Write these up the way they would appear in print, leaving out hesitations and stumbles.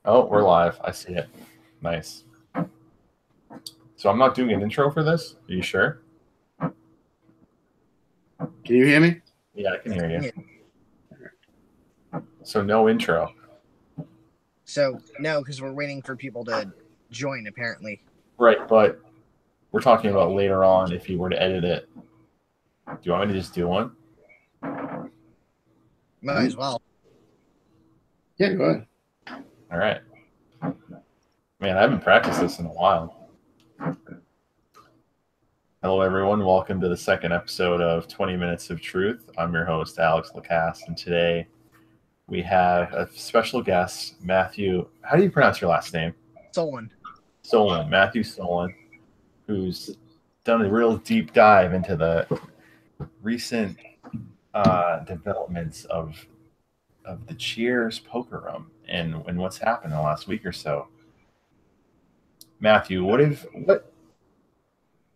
Oh, we're live. I see it. Nice. So I'm not doing an intro for this? Are you sure? Can you hear me? Yeah, I can hear you. Yeah. So no intro. So no, because we're waiting for people to join. Apparently, Right, but we're talking about later on if you were to edit it. Do you want me to just do one? might as well. Yeah, go ahead. All right. Man, I haven't practiced this in a while. Hello, everyone. Welcome to the second episode of 20 Minutes of Truth. I'm your host, Alex Lacasse, and today we have a special guest, Matthew. How do you pronounce your last name? Soleyn. Soleyn. Matthew Soleyn, who's done a real deep dive into the recent developments of the Cheers poker room and what's happened in the last week or so. Matthew, what is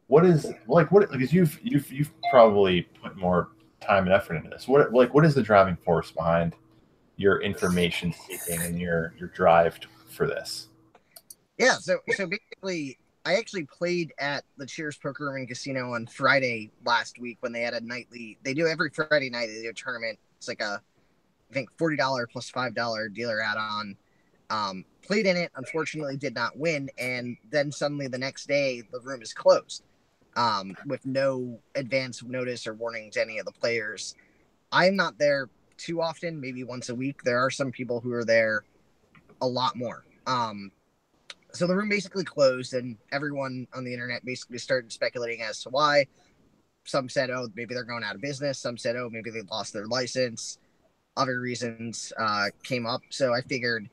because you've probably put more time and effort into this. What is the driving force behind your information seeking and your drive for this? Yeah. So basically, I actually played at the Cheers Poker Room and Casino on Friday last week when they had a nightly. They do every Friday night. They do a tournament. It's like I think $40 plus $5 dealer add-on. Played in it. Unfortunately, did not win. And then suddenly the next day, the room is closed. With no advance notice or warning to any of the players. I'm not there too often, maybe once a week. There are some people who are there a lot more. So the room basically closed, and everyone on the internet basically started speculating as to why. Some said, oh, maybe they're going out of business. Some said, oh, maybe they lost their license. Other reasons came up. So I figured,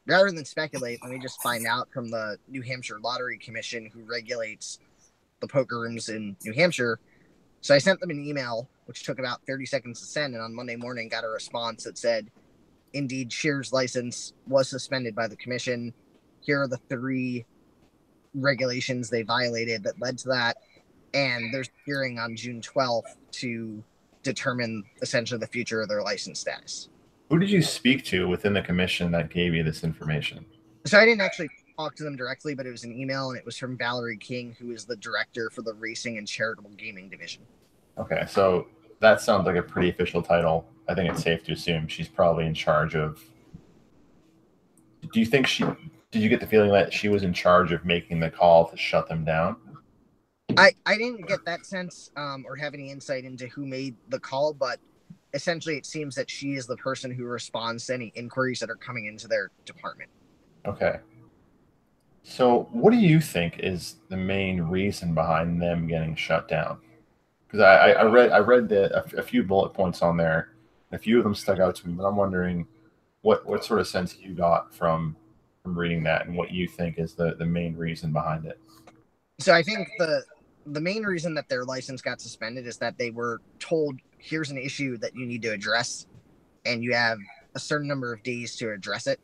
rather than speculate, let me just find out from the New Hampshire Lottery Commission, who regulates the poker rooms in New Hampshire. So I sent them an email, which took about 30 seconds to send, and on Monday morning got a response that said, indeed, Cheers' license was suspended by the commission. Here are the 3 regulations they violated that led to that, and there's a hearing on June 12th to determine essentially the future of their license status. Who did you speak to within the commission that gave you this information? So I didn't actually talk to them directly, but it was an email, and it was from Valerie King, who is the director for the Racing and Charitable Gaming Division. Okay, so that sounds like a pretty official title. I think it's safe to assume she's probably in charge of. Do you think did you get the feeling that she was in charge of making the call to shut them down? I didn't get that sense or have any insight into who made the call, but essentially it seems that she is the person who responds to any inquiries that are coming into their department. Okay. So what do you think is the main reason behind them getting shut down? Because I read a few bullet points on there. A few of them stuck out to me, but I'm wondering what sort of sense you got from reading that and what you think is the main reason behind it. So I think the main reason that their license got suspended is that they were told, here's an issue that you need to address, and you have a certain number of days to address it,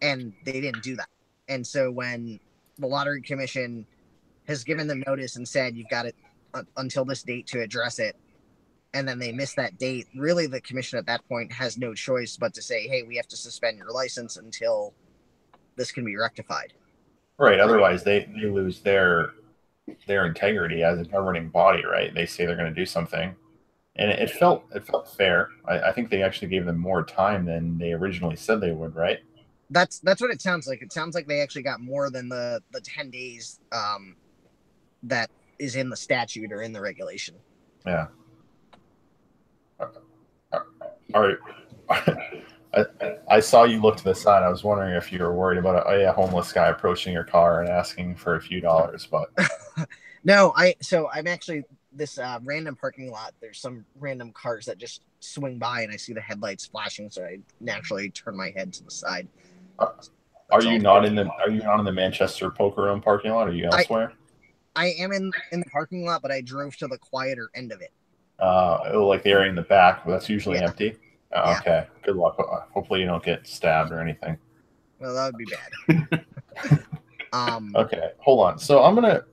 and they didn't do that. And so when the Lottery Commission has given them notice and said you've got it until this date to address it, and then they miss that date, really the commission at that point has no choice but to say, hey, we have to suspend your license until this can be rectified. Right. Otherwise, they lose their integrity as a governing body. Right. They say they're going to do something, and it felt fair. I think they actually gave them more time than they originally said they would. Right. That's what it sounds like. It sounds like they actually got more than the 10 days that is in the statute or in the regulation. Yeah. All right. I saw you look to the side. I was wondering if you were worried about a homeless guy approaching your car and asking for a few dollars, but no, I'm actually this random parking lot. There's some random cars that just swing by, and I see the headlights flashing, so I naturally turn my head to the side. Are you not in the Manchester poker room parking lot? Are you elsewhere? I am in the parking lot, but I drove to the quieter end of it. Like the area in the back, but that's usually empty. Yeah. Okay. Good luck. Hopefully you don't get stabbed or anything. Well, that would be bad. Okay, hold on. So I'm gonna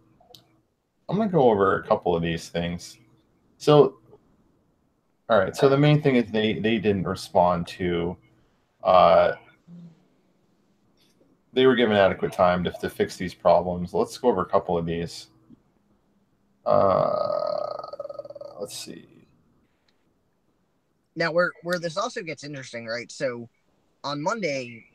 go over a couple of these things. So, all right. So the main thing is they didn't respond to they were given adequate time to fix these problems. Let's go over a couple of these. Let's see. Now, where this also gets interesting, right? So on Monday,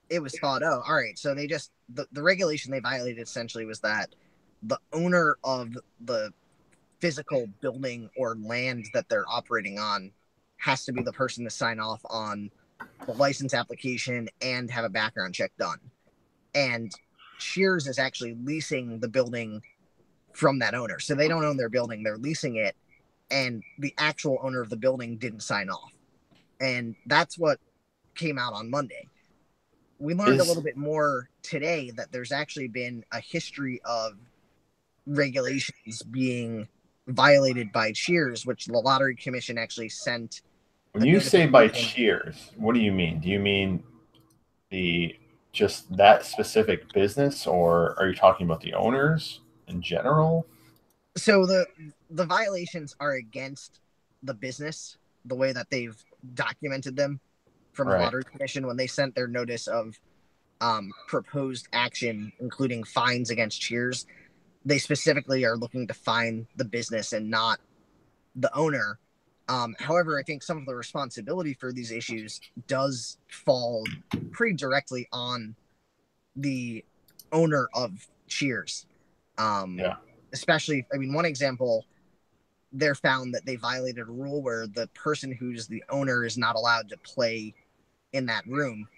it was thought, oh, all right, so they just the regulation they violated essentially was that the owner of the physical building or land that they're operating on has to be the person to sign off on the license application and have a background check done. And Cheers is actually leasing the building from that owner. So they don't own their building, they're leasing it, and the actual owner of the building didn't sign off. And that's what came out on Monday. We learned a little bit more today that there's actually been a history of regulations being violated by Cheers, which the Lottery Commission actually sent. When you say by Cheers, what do you mean? Do you mean just that specific business, or are you talking about the owners in general? So the violations are against the business, the way that they've documented them from the Lottery Commission when they sent their notice of proposed action, including fines against Cheers. They specifically are looking to fine the business and not the owner. However, I think some of the responsibility for these issues does fall pretty directly on the owner of Cheers. Especially, I mean, one example, they're found that they violated a rule where the person who's the owner is not allowed to play in that room.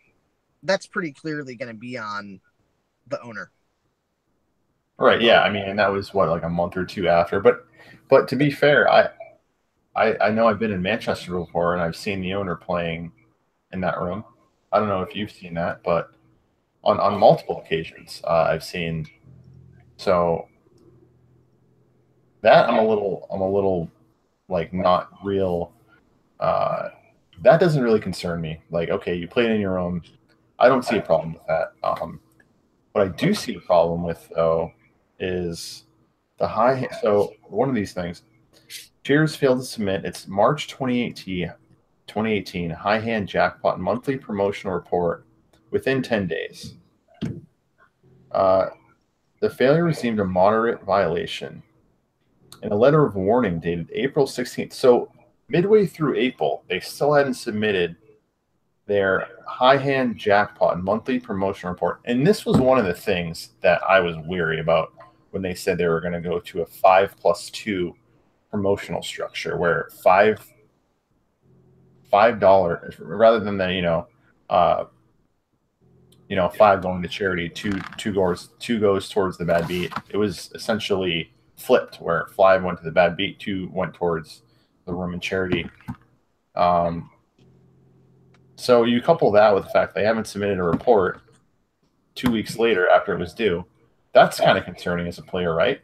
That's pretty clearly going to be on the owner. Right. Yeah. I mean, and that was what, like a month or two after. But to be fair, I know I've been in Manchester before, and I've seen the owner playing in that room. I don't know if you've seen that, but on multiple occasions, I've seen. So that I'm a little like not real. That doesn't really concern me. Like, okay, you played in your room. I don't see a problem with that. What I do see a problem with, though, is the high. So one of these things, Cheers failed to submit its March 2018 high hand jackpot monthly promotional report within 10 days. The failure received a moderate violation and a letter of warning dated April 16th. So midway through April, they still hadn't submitted their high hand jackpot monthly promotion report. And this was one of the things that I was weary about when they said they were going to go to a 5+2 promotional structure where $5 rather than the five going to charity, two goes towards the bad beat. It was essentially flipped where 5 went to the bad beat, 2 went towards the room and charity. So you couple that with the fact they haven't submitted a report 2 weeks later after it was due. That's kind of concerning as a player, right?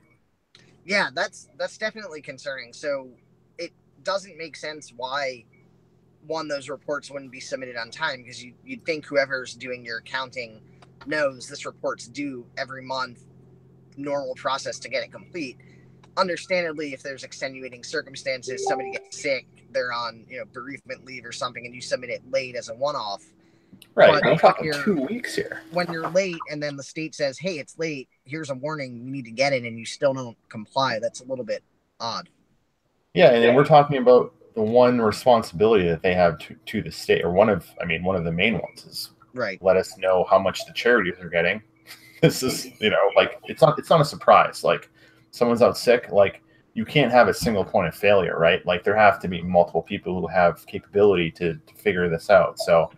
Yeah, that's definitely concerning. So it doesn't make sense why those reports wouldn't be submitted on time, because you'd think whoever's doing your accounting knows this report's due every month, normal process to get it complete. Understandably, if there's extenuating circumstances, somebody gets sick, they're on bereavement leave or something, and you submit it late as a one-off. Right, we're talking 2 weeks here. When you're late and then the state says, hey, it's late, here's a warning, you need to get it, and you still don't comply, that's a little bit odd. Yeah, and then we're talking about the one responsibility that they have to the state, or one of the main ones is let us know how much the charities are getting. This is, like, it's not a surprise. Like, someone's out sick, like, you can't have a single point of failure, right? Like, there have to be multiple people who have capability to figure this out. So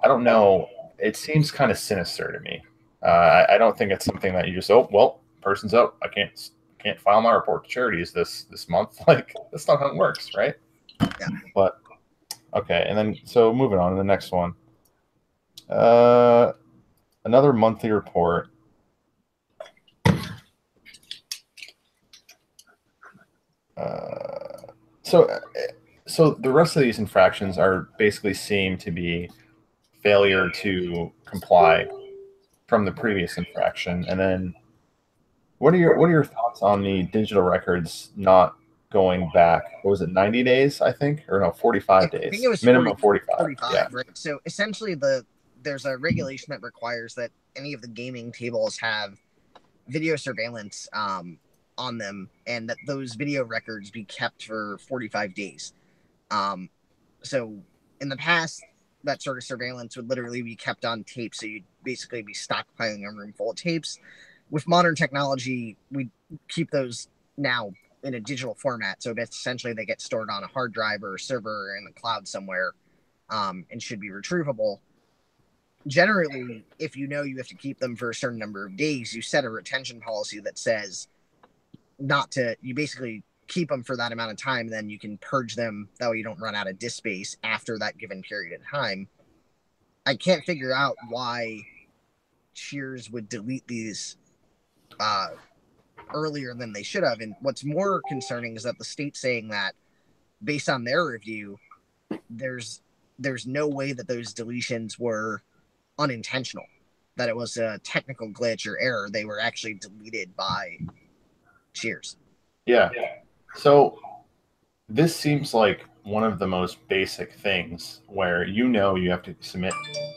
I don't know. It seems kind of sinister to me. I don't think it's something that you just, person's out, I can't file my report to charities this month. Like, that's not how it works, right? Yeah. But okay, and then so moving on to the next one. Another monthly report. So the rest of these infractions are basically seem to be failure to comply from the previous infraction, and then what are your thoughts on the digital records not going back? What was it, 90 days, I think? Or no, 45 days. I think it was minimum 45. 45, yeah. Right? So essentially the there's a regulation that requires that any of the gaming tables have video surveillance on them, and that those video records be kept for 45 days. So in the past, that sort of surveillance would literally be kept on tape, so you'd basically be stockpiling a room full of tapes. With modern technology, we keep those now in a digital format, so essentially they get stored on a hard drive or a server or in the cloud somewhere, and should be retrievable. Generally, if you know you have to keep them for a certain number of days, you set a retention policy that says not to, you basically keep them for that amount of time, then you can purge them. That way you don't run out of disk space after that given period of time. I can't figure out why Cheers would delete these earlier than they should have. And what's more concerning is that the state's saying that based on their review, there's no way that those deletions were unintentional, that it was a technical glitch or error. They were actually deleted by Cheers. Yeah. So this seems like one of the most basic things where you have to submit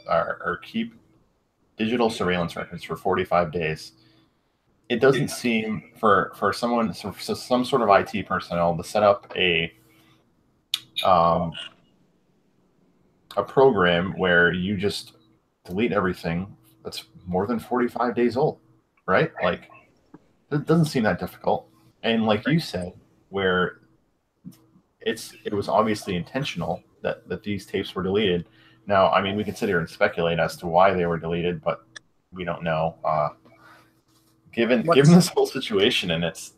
or keep digital surveillance records for 45 days. It doesn't seem for someone, so some sort of IT personnel, to set up a program where you just delete everything that's more than 45 days old, right? Like, it doesn't seem that difficult. And like you said, where it was obviously intentional that these tapes were deleted. Now, I mean, we can sit here and speculate as to why they were deleted, but we don't know. Given this whole situation and its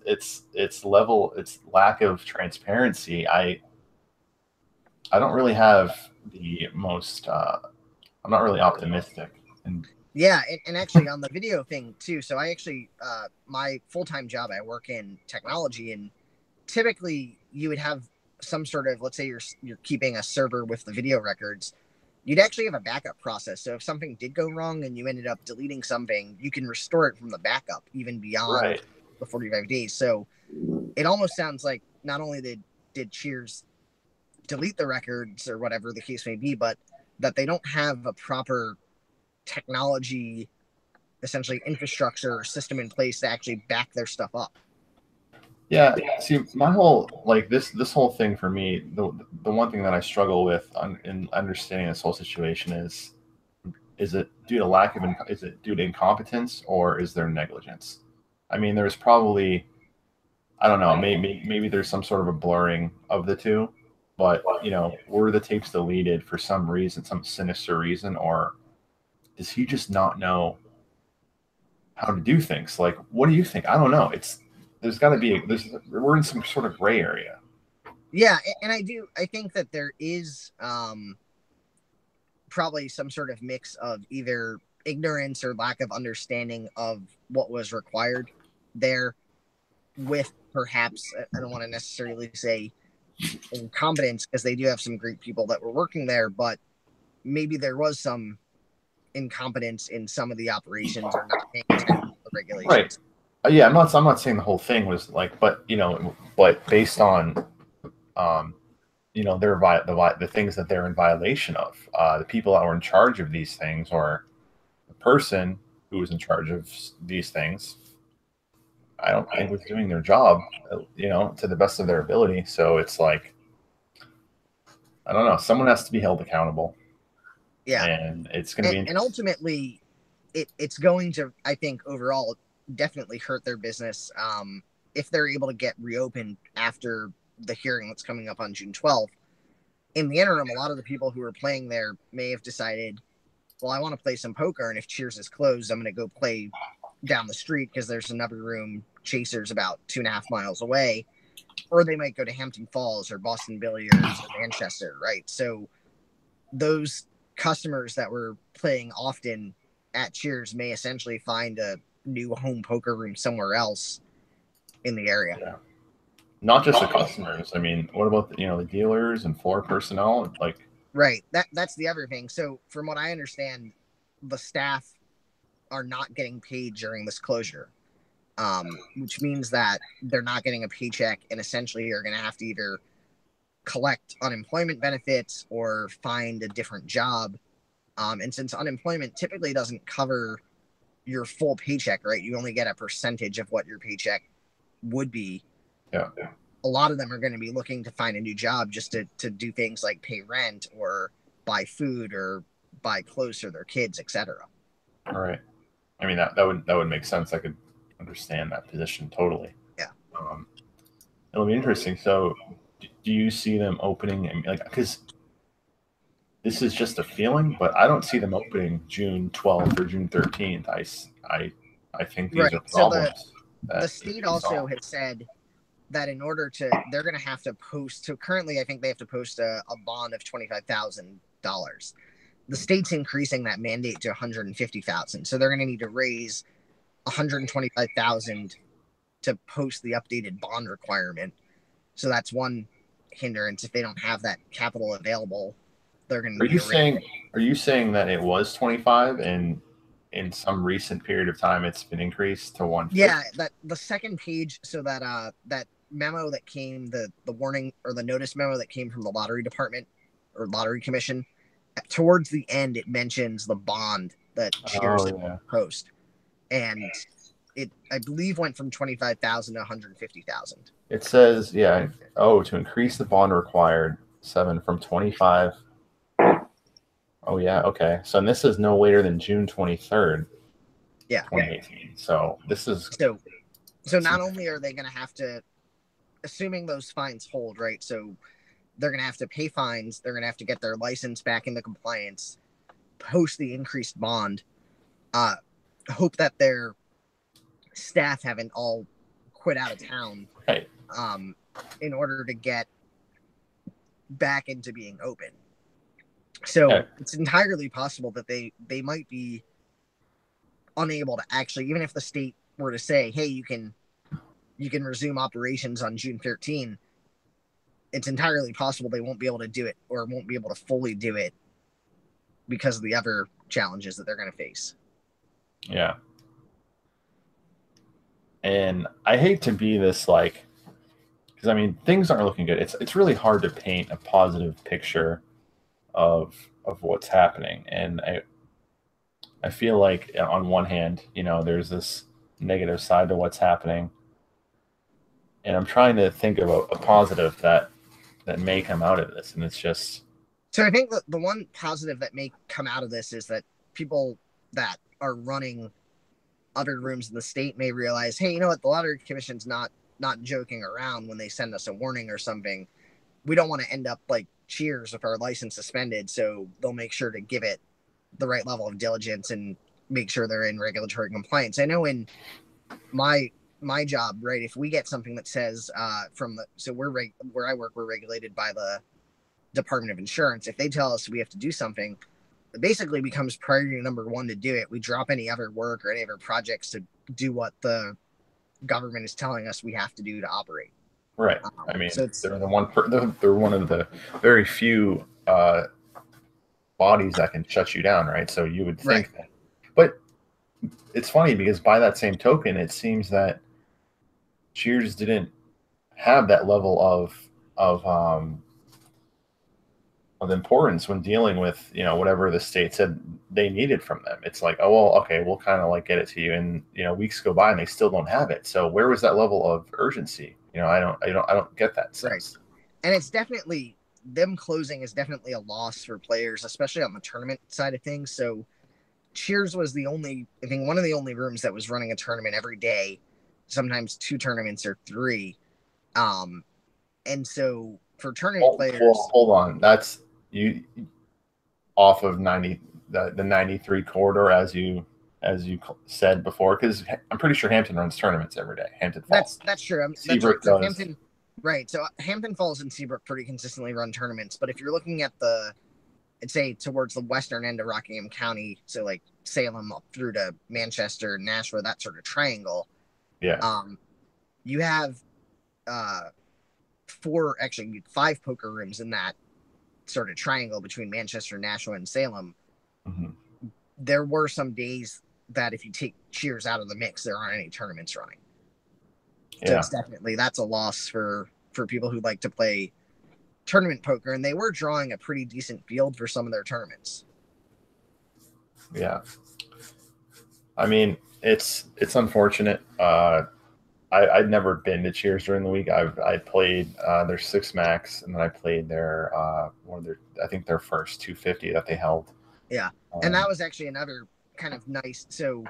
lack of transparency, I don't really have the most. I'm not really optimistic. And yeah, and actually on the video thing too. So I actually, my full-time job, I work in technology, and typically you would have some sort of, let's say you're keeping a server with the video records, you'd actually have a backup process. So if something did go wrong and you ended up deleting something, you can restore it from the backup even beyond the 45 days. So it almost sounds like not only did Cheers delete the records or whatever the case may be, but that they don't have a proper technology, essentially infrastructure or system in place to actually back their stuff up. Yeah, see, my whole this whole thing for me, the one thing that I struggle with in understanding this whole situation is it due to is it due to incompetence or is there negligence? I mean, there's probably, I don't know, maybe there's some sort of a blurring of the two, but were the tapes deleted for some reason, some sinister reason, or does he just not know how to do things? Like, what do you think? I don't know. There's got to be we're in some sort of gray area. Yeah, and I think that there is probably some sort of mix of either ignorance or lack of understanding of what was required there, with perhaps, I don't want to necessarily say incompetence, because they do have some great people that were working there, but maybe there was some incompetence in some of the operations or not paying attention to the regulations. Right. Yeah, I'm not saying the whole thing was like, but based on the things that they're in violation of, the people that were in charge of these things, or the person who was in charge of these things, I don't think was doing their job, to the best of their ability. So it's like, I don't know, someone has to be held accountable. Yeah, and it's going to be, and ultimately, it's going to, I think, overall, definitely hurt their business if they're able to get reopened after the hearing that's coming up on June 12th. In the interim, a lot of the people who are playing there may have decided, well, I want to play some poker, and if Cheers is closed, I'm going to go play down the street because there's another room, Chasers, about 2.5 miles away. Or they might go to Hampton Falls or Boston Billiards or Manchester, right? So those customers that were playing often at Cheers may essentially find a new home poker room somewhere else in the area. Yeah. Not just the customers. I mean, what about the dealers and floor personnel? Like, right. That's the other thing. So from what I understand, the staff are not getting paid during this closure, which means that they're not getting a paycheck and essentially are going to have to either collect unemployment benefits or find a different job And since unemployment typically doesn't cover your full paycheck, right? You only get a percentage of what your paycheck would be. Yeah. A lot of them are going to be looking to find a new job just to do things like pay rent or buy food or buy clothes for their kids, etc. All right. I mean, that would make sense. I could understand that position totally. Yeah. It'll be interesting. So, do you see them opening? I mean, like, because this is just a feeling, but I don't see them opening June 12th or June 13th. I think these Right. are So problems. the state also has said that in order to, they're going to have to post. So currently, I think they have to post a bond of $25,000. The state's increasing that mandate to 150,000. So they're going to need to raise 125,000 to post the updated bond requirement. So that's one hindrance. If they don't have that capital available, they're going to need to raise. Are you saying that it was 25 and in some recent period of time it's been increased to 150? Yeah, that the second page. So that memo that came, the warning or the notice memo that came from the lottery department or lottery commission, towards the end it mentions the bond that Cheers post, and it, I believe, went from 25,000 to 150,000. It says, yeah, to increase the bond required 7 from 25. Oh yeah, okay. So and this is no later than June 23rd. Yeah. 2018. So this is so not only are they going to have to, assuming those fines hold, right? So they're going to have to pay fines. They're going to have to get their license back into compliance, post the increased bond, hope that their staff haven't all quit out of town, right. In order to get back into being open. So it's entirely possible that they might be unable to actually, even if the state were to say, hey, you can resume operations on June 13, it's entirely possible they won't be able to do it or won't be able to fully do it because of the other challenges that they're going to face. Yeah. And I hate to be this, like, because I mean things aren't looking good. It's really hard to paint a positive picture of what's happening, and I feel like on one hand, there's this negative side to what's happening, and I'm trying to think of a positive that may come out of this, and it's just. So I think the one positive that may come out of this is that people that are running other rooms in the state may realize, hey, you know what, the lottery commission's not joking around when they send us a warning or something. We don't want to end up like Cheers with our license suspended, so they'll make sure to give it the right level of diligence and make sure they're in regulatory compliance. I know in my job, right, if we get something that says where I work, we're regulated by the Department of Insurance. If they tell us we have to do something, it basically becomes priority number one to do it. We drop any other work or any other projects to do what the government is telling us we have to do to operate. Right. I mean, so they're one of the very few bodies that can shut you down, right? So you would think that. But it's funny because by that same token, it seems that Cheers didn't have that level of importance when dealing with whatever the state said they needed from them. It's like, oh well, okay, we'll kind of like get it to you, and weeks go by and they still don't have it. So where was that level of urgency? I don't get that sense. Right. And it's definitely, them closing is definitely a loss for players, especially on the tournament side of things. So Cheers was one of the only rooms that was running a tournament every day, sometimes 2 tournaments or 3. And so for tournament players, hold on, that's you off of the 93 corridor as you said before, because I'm pretty sure Hampton runs tournaments every day. Hampton Falls. That's true. Seabrook does. Hampton, right. So Hampton Falls and Seabrook pretty consistently run tournaments. But if you're looking at I'd say towards the western end of Rockingham County, so like Salem up through to Manchester, Nashua, that sort of triangle. Yeah. You have 5 poker rooms in that sort of triangle between Manchester, Nashua, and Salem. Mm-hmm. There were some days that if you take Cheers out of the mix, there aren't any tournaments running. So it's definitely, that's a loss for people who like to play tournament poker, and they were drawing a pretty decent field for some of their tournaments. Yeah. I mean, it's unfortunate. I'd never been to Cheers during the week. I played their Six Max, and then I played their one of their, I think their first 250 that they held. Yeah, and that was actually another kind of nice. So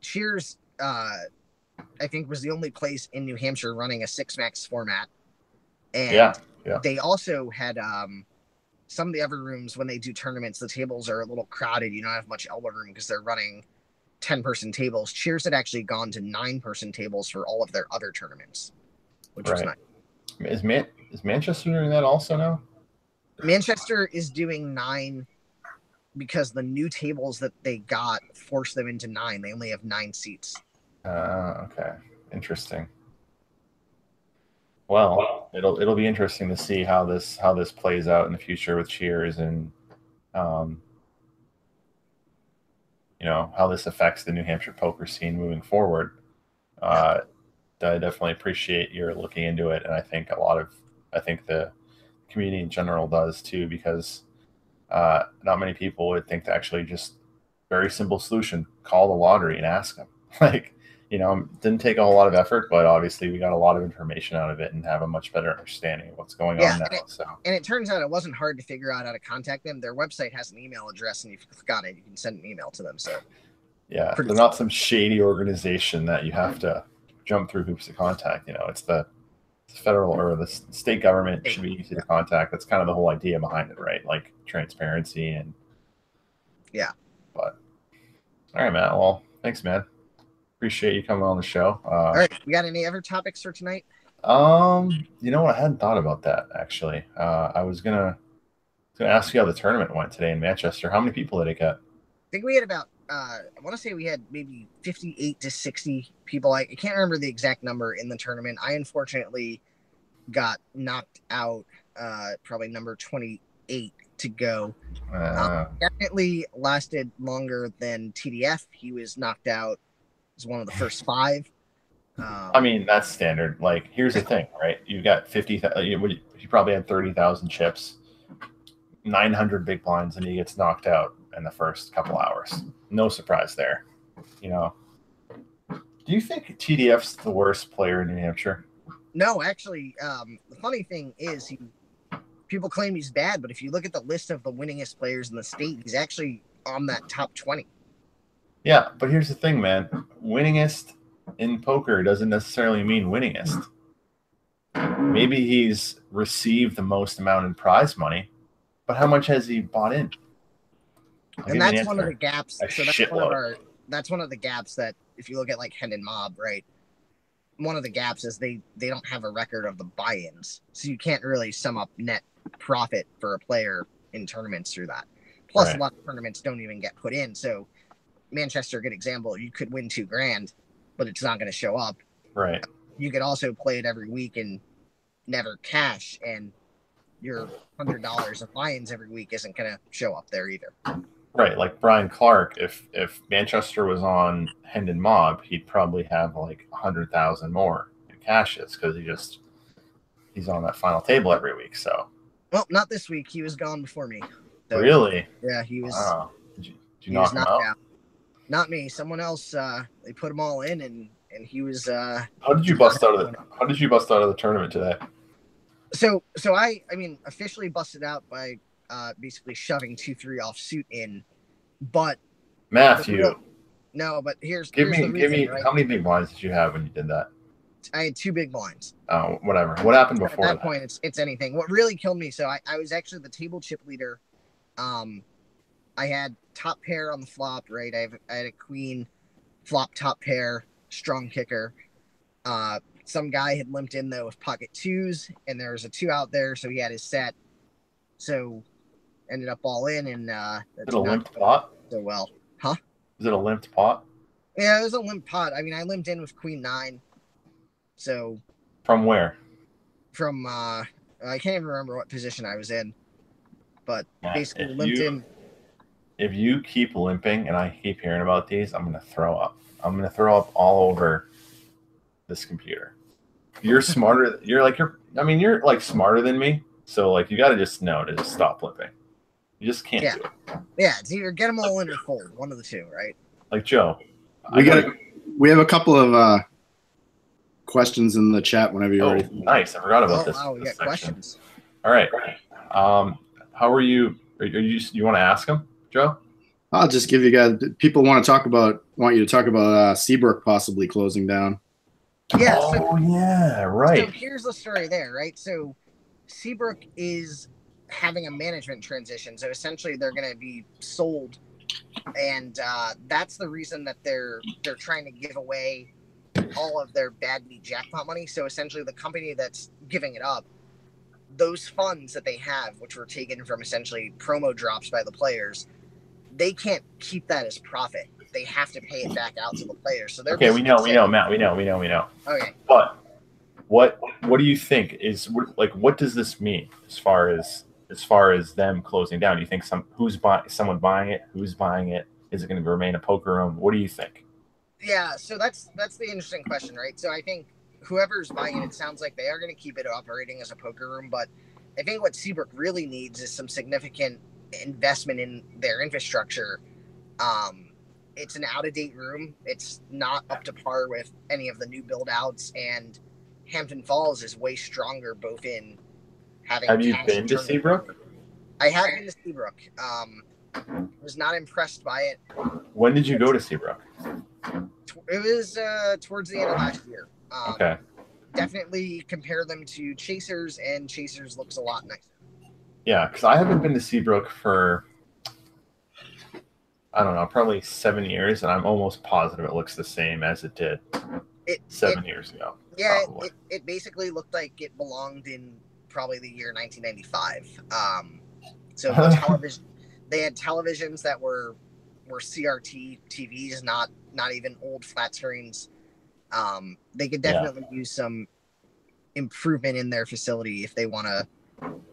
Cheers, I think, was the only place in New Hampshire running a Six Max format, and yeah. they also had some of the other rooms when they do tournaments. The tables are a little crowded. You don't have much elbow room because they're running 10-person tables. Cheers had actually gone to 9-person tables for all of their other tournaments, which was nice. Is Manchester doing that also now? Manchester is doing 9 because the new tables that they got forced them into 9. They only have 9 seats. Okay, interesting. Well, it'll be interesting to see how this plays out in the future with Cheers, and how this affects the New Hampshire poker scene moving forward. I definitely appreciate your looking into it, and I think the community in general does too, because not many people would think to actually just very simple solution: call the lottery and ask them. Didn't take a whole lot of effort, but obviously we got a lot of information out of it and have a much better understanding of what's going on now. And it turns out it wasn't hard to figure out how to contact them. Their website has an email address, and if you click on it, you can send an email to them. So yeah, they're not some shady organization that you have to jump through hoops to contact. It's the federal or the state government should be easy to contact. That's kind of the whole idea behind it, right? Like transparency and But all right, Matt. Well, thanks, man. Appreciate you coming on the show. All right, you got any other topics for tonight? You know what? I hadn't thought about that actually. I was gonna ask you how the tournament went today in Manchester. How many people did it get? I think we had about I want to say we had maybe 58 to 60 people. I can't remember the exact number in the tournament. I unfortunately got knocked out, probably number 28 to go. Definitely lasted longer than TDF. He was knocked out as one of the first 5. I mean, that's standard. Like, here's the thing, right? You've got 50. You probably had 30,000 chips, 900 big blinds, and he gets knocked out in the first couple hours. No surprise there. Do you think TDF's the worst player in New Hampshire? No, actually, the funny thing is people claim he's bad, but if you look at the list of the winningest players in the state, he's actually on that top 20. Yeah, but here's the thing, man. Winningest in poker doesn't necessarily mean winningest. Maybe he's received the most amount in prize money, but how much has he bought in? And that's one of the gaps. So that's one of the gaps that if you look at like Hendon Mob, right? One of the gaps is they don't have a record of the buy-ins. So you can't really sum up net profit for a player in tournaments through that. Plus, a lot of tournaments don't even get put in. So Manchester, a good example, you could win $2,000, but it's not going to show up. Right. You could also play it every week and never cash, and your $100 of buy-ins every week isn't going to show up there either. Right, like Brian Clark, if Manchester was on Hendon Mob, he'd probably have like 100,000 more in cashes because he's on that final table every week. So, well, not this week. He was gone before me. So, really? Yeah, he was. Wow. Did you knock him out? Not me. Someone else. They put him all in, and he was. How did you bust out of the tournament today? So I mean, officially busted out by basically shoving 2-3 off suit in, but Matthew. No, but here's give me right? How many big blinds did you have when you did that? I had 2 big blinds. Oh, whatever. What happened before at that point? It's anything. What really killed me. So I was actually the table chip leader. I had top pair on the flop. Right, I had a queen, flop top pair, strong kicker. Some guy had limped in though with pocket 2s, and there was a 2 out there, so he had his set. So ended up all in, and is it a limped pot? So well, huh? Is it a limped pot? Yeah, it was a limp pot. I mean, I limped in with queen 9. So from where? From I can't even remember what position I was in, but basically limped in. If you keep limping and I keep hearing about these, I'm gonna throw up. I'm gonna throw up all over this computer. You're smarter. You're like smarter than me. So like you got to just know to just stop limping. You just can't Yeah. do it. Yeah, it's either get them all in or fold, one of the two, right? Like Joe, We have a couple of questions in the chat whenever you're ready. Nice. I forgot about Oh, this. wow, we this got section. questions. All right. How are you? Are you want to ask him, Joe? I'll just give you guys. People want you to talk about Seabrook possibly closing down. Yeah. Oh, yeah. Right. So here's the story there, right? So Seabrook is having a management transition. So essentially they're going to be sold. And that's the reason that they're trying to give away all of their bad meat jackpot money. So essentially the company that's giving it up, those funds that they have, which were taken from essentially promo drops by the players, they can't keep that as profit. They have to pay it back out to the players. So they're okay. We know, Matt. We know. Okay. But what do you think is like? What does this mean as far as them closing down? Do you think someone buying it? Who's buying it? Is it going to remain a poker room? What do you think? Yeah. So that's the interesting question, right? So I think whoever's buying it sounds like they are going to keep it operating as a poker room, but I think what Seabrook really needs is some significant investment in their infrastructure. It's an out-of-date room. It's not up to par with any of the new build-outs, and Hampton Falls is way stronger, both in having. Have you been to Seabrook? I have been to Seabrook. Was not impressed by it. When did you go to Seabrook? It was towards the end of last year. Okay. Definitely compare them to Chasers, and Chasers looks a lot nicer. Yeah, because I haven't been to Seabrook for, I don't know, probably 7 years, and I'm almost positive it looks the same as it did 7 years ago. Yeah, it basically looked like it belonged in probably the year 1995. So the television, they had televisions that were CRT TVs, not even old flat screens. They could definitely use some improvement in their facility if they want to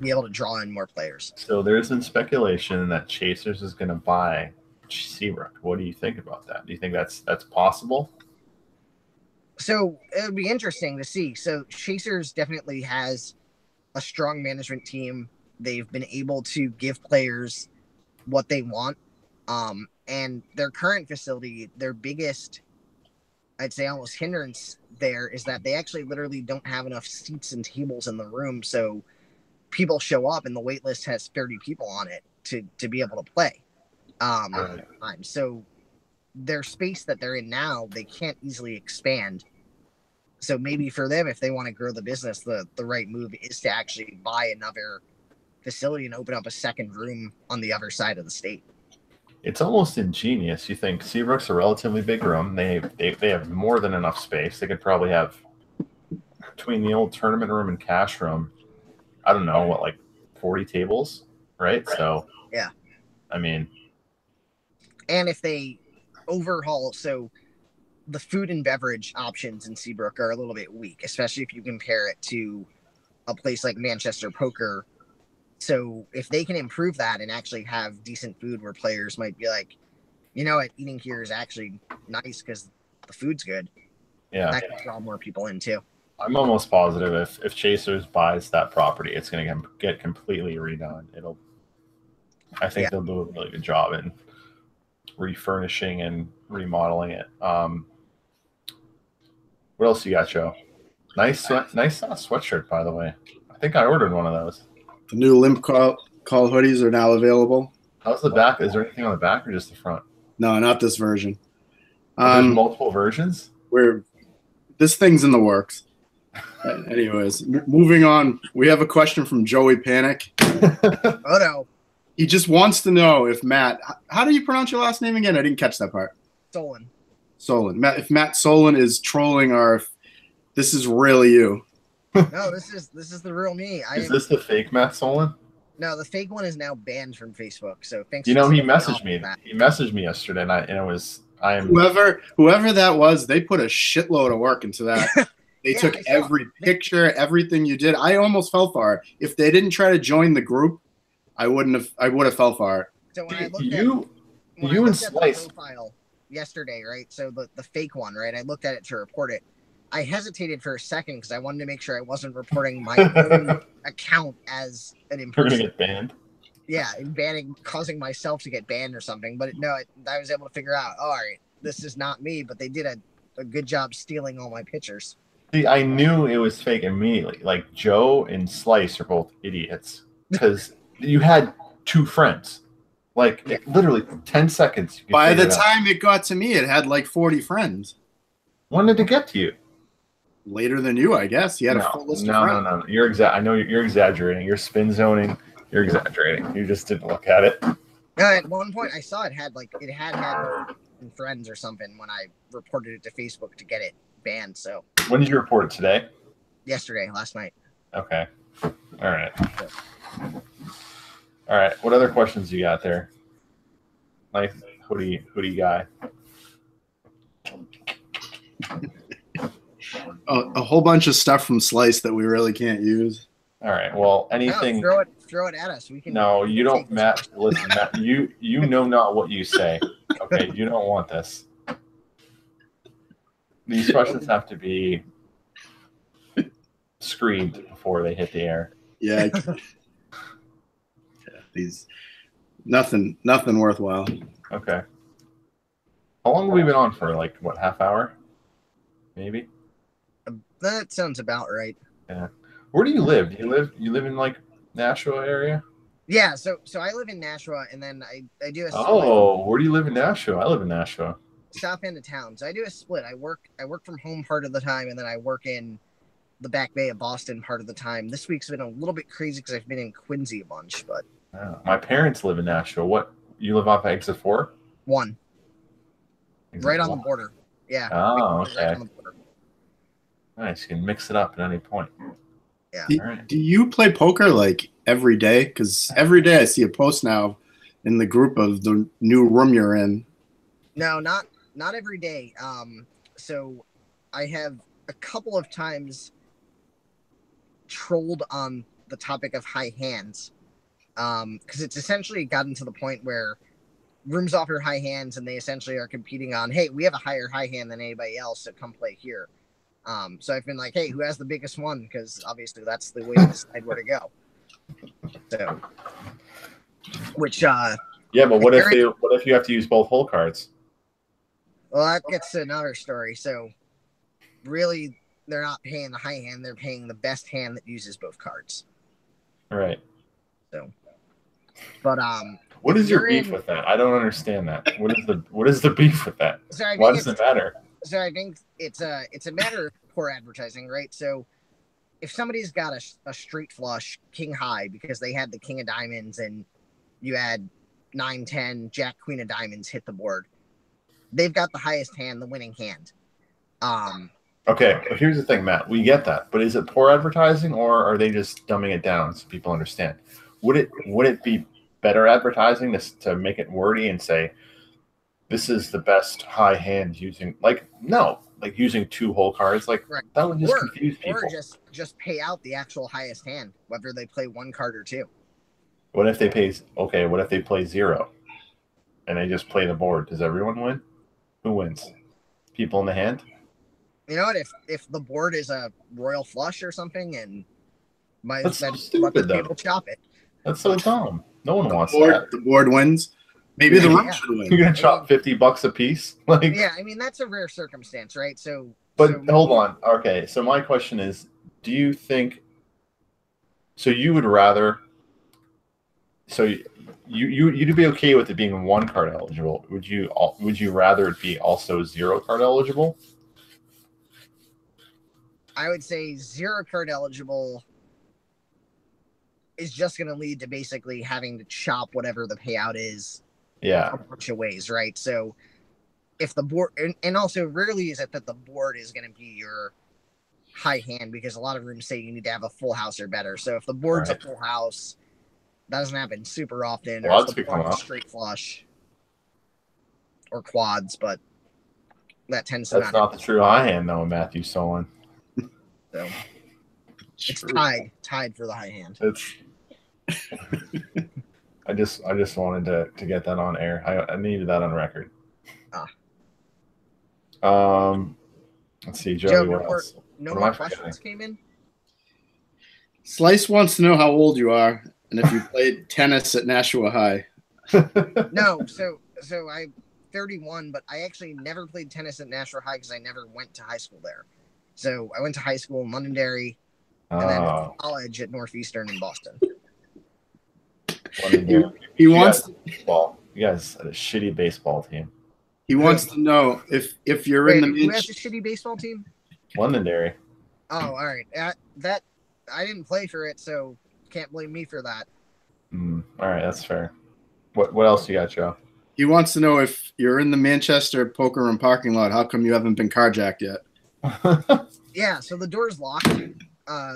be able to draw in more players. So there's been speculation that Chasers is going to buy Seabrook. What do you think about that? Do you think that's possible? So it would be interesting to see. So Chasers definitely has a strong management team. They've been able to give players what they want. And their current facility, their biggest, I'd say almost hindrance there is that they actually literally don't have enough seats and tables in the room. So people show up and the wait list has 30 people on it to be able to play. So their space that they're in now, they can't easily expand. So maybe for them, if they want to grow the business, the right move is to actually buy another facility and open up a second room on the other side of the state. It's almost ingenious. You think Seabrook's a relatively big room. They have more than enough space. They could probably have, between the old tournament room and cash room, I don't know, what, like 40 tables, right? So, yeah. I mean. And if they overhaul, so the food and beverage options in Seabrook are a little bit weak, especially if you compare it to a place like Manchester Poker. So if they can improve that and actually have decent food where players might be like, you know what, eating here is actually nice because the food's good. Yeah. That can draw more people in too. I'm almost positive if Chasers buys that property, it's going to get completely redone. I think they'll do a really good job in refurnishing and remodeling it. What else you got, Joe? Nice sweatshirt, by the way. I think I ordered one of those. The new Limp Call hoodies are now available. How's the back? Is there anything on the back or just the front? No, not this version. There's multiple versions? This thing's in the works. Anyways, moving on. We have a question from Joey Panic. Oh, no. He just wants to know if Matt, how do you pronounce your last name again? I didn't catch that part. Soleyn. If Matt Soleyn is trolling or if this is really you. No, this is the real me. Is this the fake Matt Soleyn? No, the fake one is now banned from Facebook. So thanks. He messaged me. He messaged me yesterday, and whoever that was. They put a shitload of work into that. They took every picture, everything you did. I almost fell for it. If they didn't try to join the group, I would have fell for it. So when I looked at the profile yesterday, right? So the fake one, right? I looked at it to report it. I hesitated for a second because I wanted to make sure I wasn't reporting my own account as an impersonator. You're gonna get banned. Yeah, and banning, causing myself to get banned or something. But no, I was able to figure out, all right, this is not me, but they did a good job stealing all my pictures. See, I knew it was fake immediately. Like Joe and Slice are both idiots because you had two friends. Like literally 10 seconds. By the time it got to me, it had like 40 friends. When did it get to you? Later than you, I guess. You had a full list of friends. No. I know you're exaggerating. You're spin zoning. You're exaggerating. You just didn't look at it. At one point, I saw it had friends or something when I reported it to Facebook to get it banned. So when did you report it? Today? Yesterday, last night. Okay. All right. All right. What other questions you got there? Nice hoodie guy. A whole bunch of stuff from Slice that we really can't use. All right. Well, anything. No, throw it at us. We can. No, you don't, Matt. Listen, Matt. You know not what you say. Okay, you don't want this. These questions have to be screened before they hit the air. Yeah. These nothing worthwhile. Okay. How long have we been on for? Like what, half hour? Maybe. That sounds about right. Yeah. Where do you live? You live in like Nashua area? Yeah, so I live in Nashua, and then I do a split. Oh, where do you live in Nashua? I live in Nashua. South end of town. So I do a split. I work from home part of the time, and then I work in the Back Bay of Boston part of the time. This week's been a little bit crazy because I've been in Quincy a bunch, but my parents live in Nashua. What, you live off Exit 4? 1. Right on the border. Yeah. Oh, okay. Right on the border. Nice. You can mix it up at any point. Yeah. Do you play poker like every day? Because every day I see a post now in the group of the new room you're in. No, not every day. So I have a couple of times trolled on the topic of high hands. Because it's essentially gotten to the point where rooms offer high hands and they essentially are competing on, hey, we have a higher high hand than anybody else, so come play here. So I've been like, hey, who has the biggest one? Because obviously that's the way to decide where to go. So, which yeah, but what if you have to use both hole cards? Well, that gets to another story. So really, they're not paying the high hand; they're paying the best hand that uses both cards. Right. So, but what is your beef with that? I don't understand that. What is the beef with that? So why does it matter? So I think it's a matter of poor advertising, right? So if somebody's got a straight flush king high because they had the king of diamonds and you had 9, 10, jack, queen of diamonds hit the board, they've got the highest hand, the winning hand. Okay, but here's the thing, Matt. We get that, but is it poor advertising or are they just dumbing it down so people understand? Would it be better advertising to make it wordy and say, this is the best high hand using using 2 hole cards? Like right. That would just confuse people. Or just pay out the actual highest hand, whether they play 1 card or 2. What if they play 0 and they just play the board? Does everyone win? Who wins? People in the hand? You know what? If the board is a royal flush or something and that's so stupid, though. People chop it. That's so dumb. No one wants that. The board wins. Maybe the room should win. You're gonna chop $50 a piece? Like, yeah, I mean that's a rare circumstance, right? But hold on. Okay, so my question is, do you think? So you would rather? So you'd be okay with it being 1 card eligible? Would you rather it be also 0 card eligible? I would say 0 card eligible is just going to lead to basically having to chop whatever the payout is. Yeah. A bunch of ways, right? So if the board, and also rarely is it that the board is going to be your high hand, because a lot of rooms say you need to have a full house or better. So if the board's a full house, that doesn't happen super often. Or if the board's straight flush or quads, but that tends to That's not the true high hand, though, Matthew Soleyn. So it's tied for the high hand. It's. I just wanted to get that on air. I needed that on record. Let's see, Joey. What else? No more questions came in. Slice wants to know how old you are. And if you played tennis at Nashua High. No, so I'm 31, but I actually never played tennis at Nashua High because I never went to high school there. So I went to high school in Londonderry and then college at Northeastern in Boston. Londonderry. He wants baseball. You guys had a shitty baseball team. He wants to know if you're Wait, in the who has a shitty baseball team? Londonderry. Oh, all right. That I didn't play for it, so can't blame me for that. All right, that's fair. What else you got, Joe? He wants to know if you're in the Manchester poker room parking lot, how come you haven't been carjacked yet? Yeah, so the door's locked,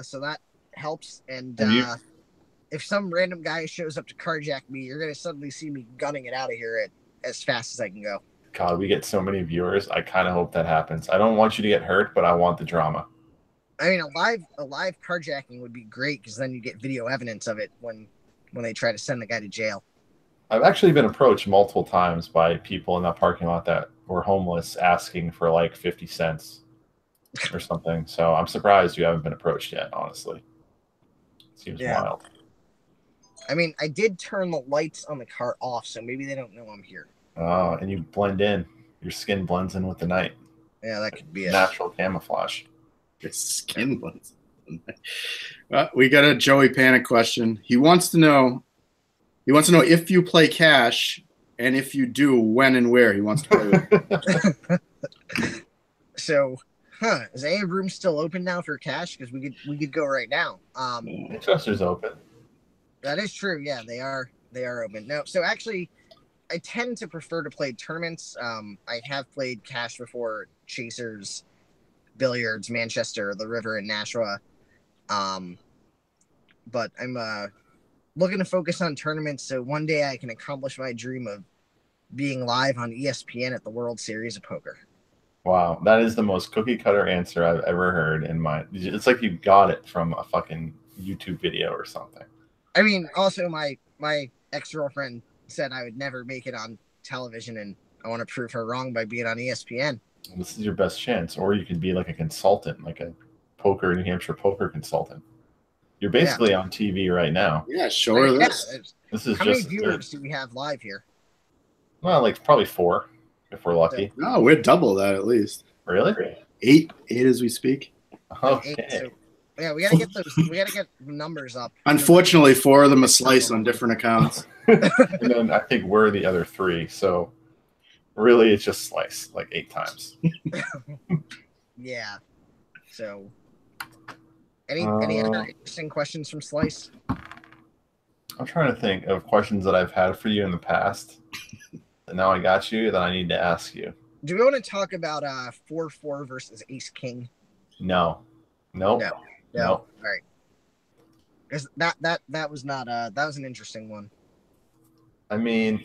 so that helps. And if some random guy shows up to carjack me, you're gonna suddenly see me gunning it out of here as fast as I can go. God, we get so many viewers. I kind of hope that happens. I don't want you to get hurt, but I want the drama. I mean, a live carjacking would be great because then you get video evidence of it when they try to send the guy to jail. I've actually been approached multiple times by people in that parking lot that were homeless asking for like 50 cents or something. So I'm surprised you haven't been approached yet, honestly. Seems wild. I mean, I did turn the lights on the car off, so maybe they don't know I'm here. Oh, and you blend in. Your skin blends in with the night. Yeah, that could be it. Natural camouflage. Your skin blends. We got a Joey Panic question. He wants to know if you play cash, and if you do, when and where he wants to play with. So, is any room still open now for cash? Because we could go right now. Manchester's open. That is true. Yeah, they are open. No, so actually, I tend to prefer to play tournaments. I have played cash before, Chasers, Billiards, Manchester, the River, and Nashua. But I'm looking to focus on tournaments so one day I can accomplish my dream of being live on ESPN at the World Series of Poker. Wow, that is the most cookie cutter answer I've ever heard in my. It's like you got it from a fucking YouTube video or something. I mean, also my ex-girlfriend said I would never make it on television, and I want to prove her wrong by being on ESPN. This is your best chance, or you could be like a consultant, like a New Hampshire poker consultant. You're basically on TV right now. Yeah, sure. This is how many viewers do we have live here? Well, like probably 4, if we're lucky. No, we're double that at least. Really? 8 as we speak. Okay. 8, so, yeah, we gotta get those. We gotta get numbers up. Unfortunately, 4 of them are sliced on different accounts. And then I think we're the other 3. So really, it's just sliced like 8 times. Yeah. So, any other interesting questions from Slice? I'm trying to think of questions that I've had for you in the past. And now I got you that I need to ask you. Do we want to talk about 4-4 versus Ace King? No. Nope. No. All right. Because that was not that was an interesting one. I mean,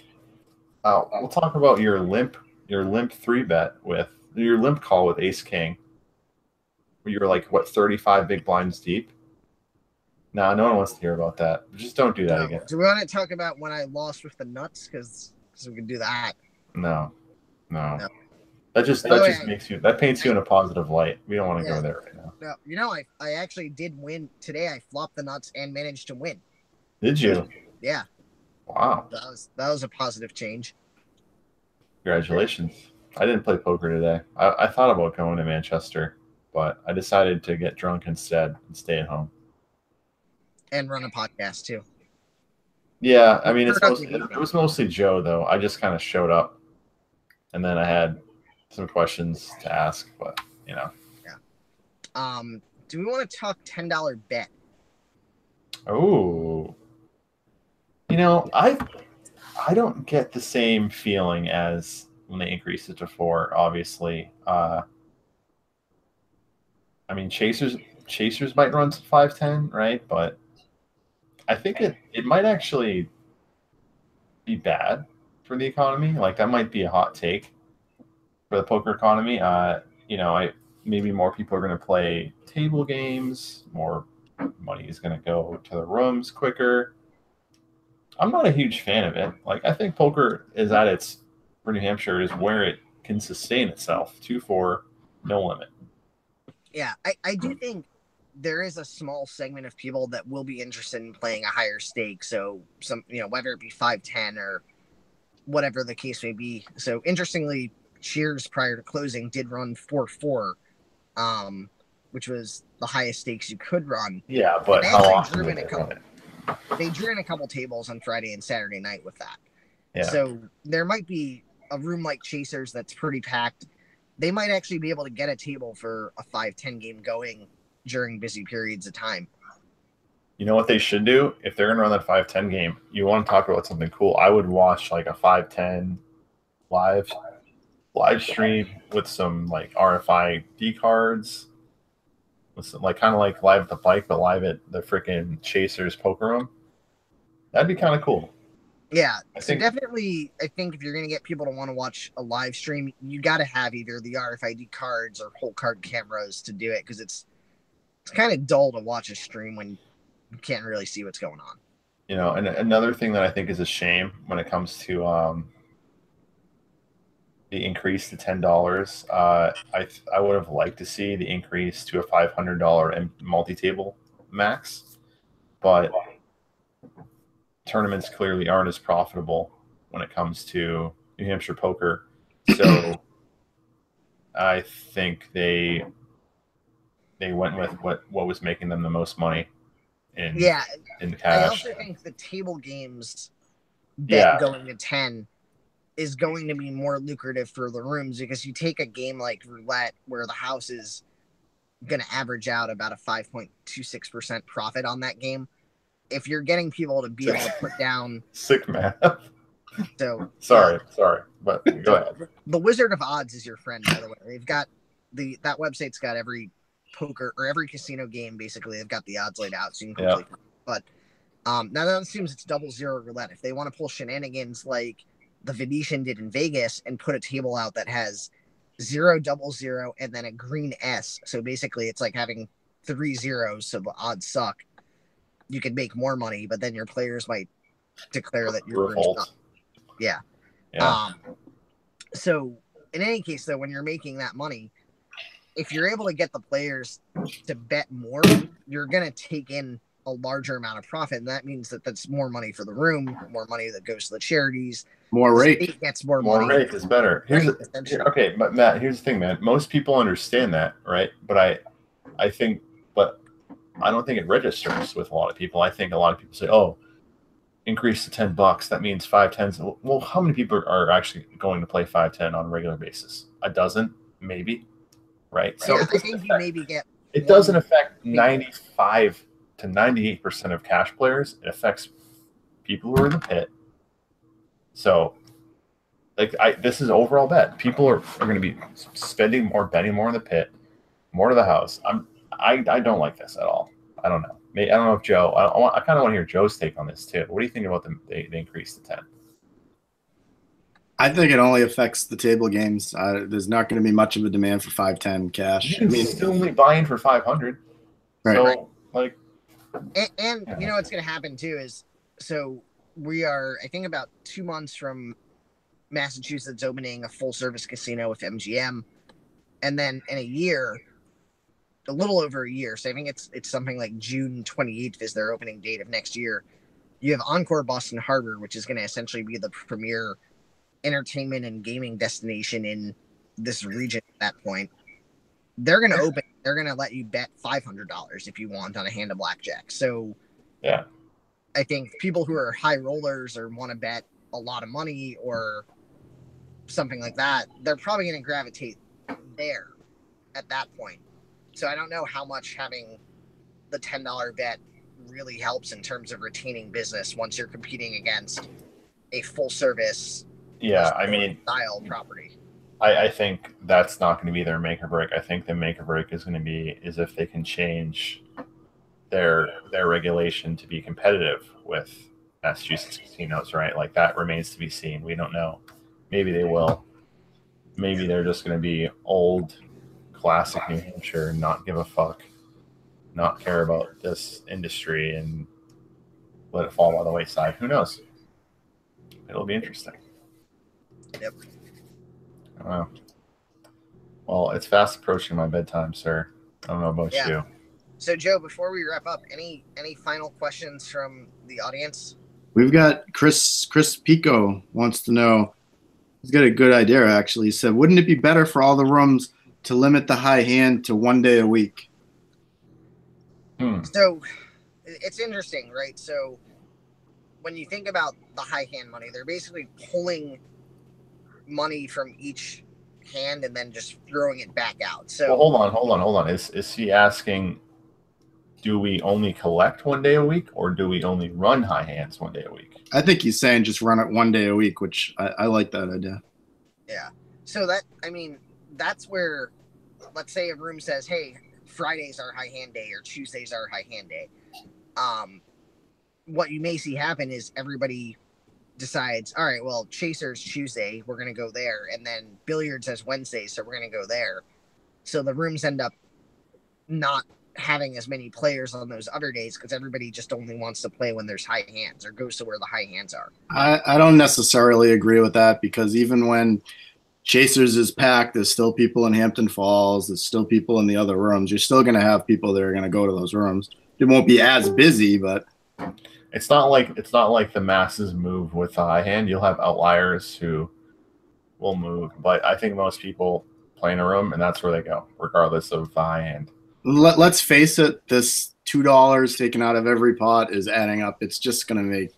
we'll talk about your limp 3-bet with your limp call with Ace King. Where you were like 35 big blinds deep. No one wants to hear about that. Just don't do that again. Do we want to talk about when I lost with the nuts? Because we can do that. No. That paints you in a positive light. We don't want to go there right now. No, I actually did win today. I flopped the nuts and managed to win. Did you? Yeah. Wow. That was a positive change. Congratulations. I didn't play poker today. I thought about going to Manchester, but I decided to get drunk instead and stay at home. And run a podcast too. Yeah, I mean, it was mostly Joe, though. I just kind of showed up, and then I had some questions to ask, but, Yeah. Do we want to talk $10 bet? Oh. I don't get the same feeling as when they increased it to 4, obviously. I mean, Chasers might run to 5-10, right? But I think it might actually be bad for the economy. Like, that might be a hot take for the poker economy. Maybe more people are going to play table games. More money is going to go to the rooms quicker. I'm not a huge fan of it. Like, I think poker is for New Hampshire, is where it can sustain itself. 2-4, no limit. Yeah, I do think there is a small segment of people that will be interested in playing a higher stake. So some, whether it be 5-10 or whatever the case may be. So interestingly, Cheers prior to closing did run 4-4, which was the highest stakes you could run. Yeah, but how often did they run it? They drew in a couple tables on Friday and Saturday night with that. Yeah. So there might be a room like Chasers that's pretty packed. They might actually be able to get a table for a 5-10 game going during busy periods of time. You know what they should do? If they're going to run that 5-10 game, you want to talk about something cool. I would watch like a 5-10 live stream with some like RFID cards, with some, like kind of like live at the bike, but live at the freaking Chasers poker room. That'd be kind of cool. Yeah, definitely, I think if you're going to get people to want to watch a live stream, you got to have either the RFID cards or whole card cameras to do it, because it's kind of dull to watch a stream when you can't really see what's going on. You know, and another thing that I think is a shame when it comes to the increase to $10, I would have liked to see the increase to a $500 multi-table max, but tournaments clearly aren't as profitable when it comes to New Hampshire poker. So I think they went with what was making them the most money in cash. I also think the table games bet going to 10 is going to be more lucrative for the rooms, because you take a game like roulette where the house is going to average out about a 5.26% profit on that game. If you're getting people to be able to put down sick math. So sorry, but go ahead. The Wizard of Odds is your friend, by the way. They've got that website's got every poker or every casino game, basically. They've got the odds laid out, so you can quickly. But now that assumes it's 00 roulette. If they want to pull shenanigans like the Venetian did in Vegas and put a table out that has 0, 00, and then a green S, so basically it's like having 3 zeros, so the odds suck. You could make more money, but then your players might declare that you're revolt. Yeah. So in any case, though, when you're making that money, if you're able to get the players to bet more, you're going to take in a larger amount of profit. And that means that that's more money for the room, more money that goes to the charities. More rake. Gets more money. More rake is better. Okay, but Matt, here's the thing, man. Most people understand that, right? But I think, but I don't think it registers with a lot of people. I think a lot of people say, oh, increase to $10. That means 5-10s. Well, how many people are actually going to play 5-10 on a regular basis? A dozen, maybe, right? So I think you maybe get. It doesn't affect 95 to 98% of cash players. It affects people who are in the pit. So, this is overall bet. People are going to be spending more, betting more in the pit, more to the house. I don't like this at all. I don't know. I don't know if Joe. I kind of want to hear Joe's take on this too. What do you think about the increase to 10? I think it only affects the table games. There's not going to be much of a demand for 5-10 cash. You can still only buy in for 500. Right. So and you know what's going to happen too is, so we are, I think, about 2 months from Massachusetts opening a full service casino with MGM, and then in a year. A little over a year, so I think it's something like June 28th is their opening date of next year. You have Encore Boston Harbor, which is going to essentially be the premier entertainment and gaming destination in this region at that point. They're going to open. They're going to let you bet $500 if you want on a hand of blackjack. So, yeah, I think people who are high rollers or want to bet a lot of money or something like that, they're probably going to gravitate there at that point. So I don't know how much having the $10 bet really helps in terms of retaining business once you're competing against a full service style property. I think that's not going to be their make or break. I think the make or break is going to be if they can change their regulation to be competitive with Massachusetts casinos, right? Like, that remains to be seen. We don't know. Maybe they will. Maybe they're just going to be old, classic New Hampshire, not give a fuck, not care about this industry, and let it fall by the wayside. Who knows? It'll be interesting. Yep. I don't know. Well, it's fast approaching my bedtime, sir. I don't know about you. So, Joe, before we wrap up, any final questions from the audience? We've got Chris Pico wants to know. He's got a good idea, actually. He said, wouldn't it be better for all the rooms to limit the high hand to 1 day a week? So it's interesting, right? So when you think about the high hand money, they're basically pulling money from each hand and then just throwing it back out. So well, hold on. Is he asking, do we only collect 1 day a week, or do we only run high hands 1 day a week? I think he's saying just run it 1 day a week, which I like that idea. Yeah. So that's where, let's say a room says, hey, Fridays are high hand day or Tuesdays are high hand day. What you may see happen is everybody decides, all right, well, Chaser's Tuesday, we're going to go there. And then Billiards has Wednesday, so we're going to go there. So the rooms end up not having as many players on those other days because everybody just only wants to play when there's high hands or goes to where the high hands are. I don't necessarily agree with that, because even when Chasers is packed, there's still people in Hampton Falls, there's still people in the other rooms. You're still going to have people that are going to go to those rooms. It won't be as busy, but it's not like the masses move with the high hand. You'll have outliers who will move, but I think most people play in a room and that's where they go, regardless of the high hand. Let's face it, this $2 taken out of every pot is adding up. It's just going to make